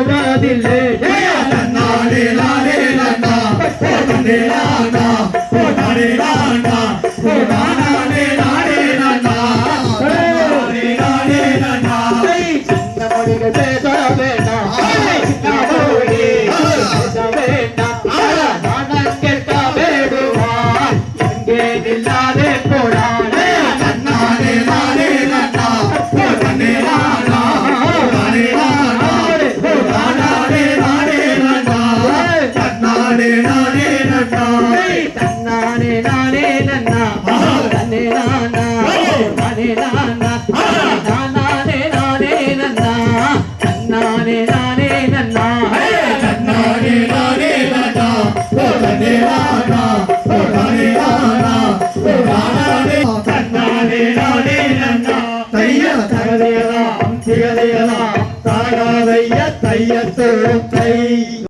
போவதில்லை நானே நானே நானா நானே நானா நானே நானா நானே நானே நானா நானே நானே நானா சின்ன மொழிகள் பேச வேண்டாம் பேச வேண்டாம் நானும் கேட்க வேண்டுவான் எங்கே இல்லாதே போடானே நானே நானே நானா நானே நானா நானே நானா நானே நானே நானா நானே நானே நானா நானே நானே நன்னா நானே நானா நானே நானா நானே நானே நன்னா நானே நானே நன்னா நானே நானே நானா நானே நானா நானே நானா நானே நானே நானா தைய தகதையலாம் திகதையலாம் தாகாதைய தையத்தோ தை